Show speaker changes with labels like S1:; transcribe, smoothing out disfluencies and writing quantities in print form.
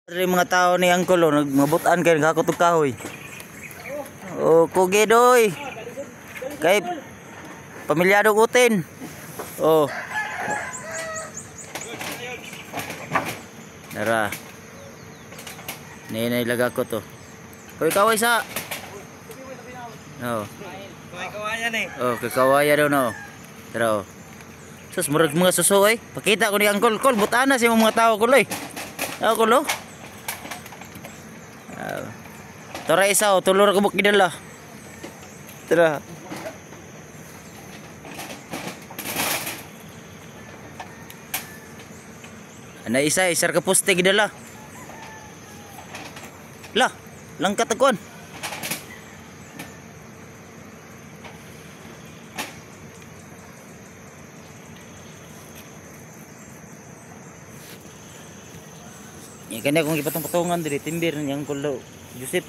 S1: Dari mga tao ni Angkol nagmabutan kay nagakot og kahoy. Oh, kugi doy. Kay pamilyado utin. Oh. Dara. Ni ilaga ko to. Koy kaway sa. No.
S2: Kawayan eh.
S1: Oh, kakawaya daw no. Dara. Oh. Sus murag mga suso eh. Pakita ko ni Angkol, kol butana si mga tao ko loy. Tao ko lo. Tora isa o, tulor ko bukid dala. Tara. Ana isa, isar ka poste gidala. Lah, langkat akon. Yan kanya kung ipatong-patungan diri timbir yang kulo Joseph.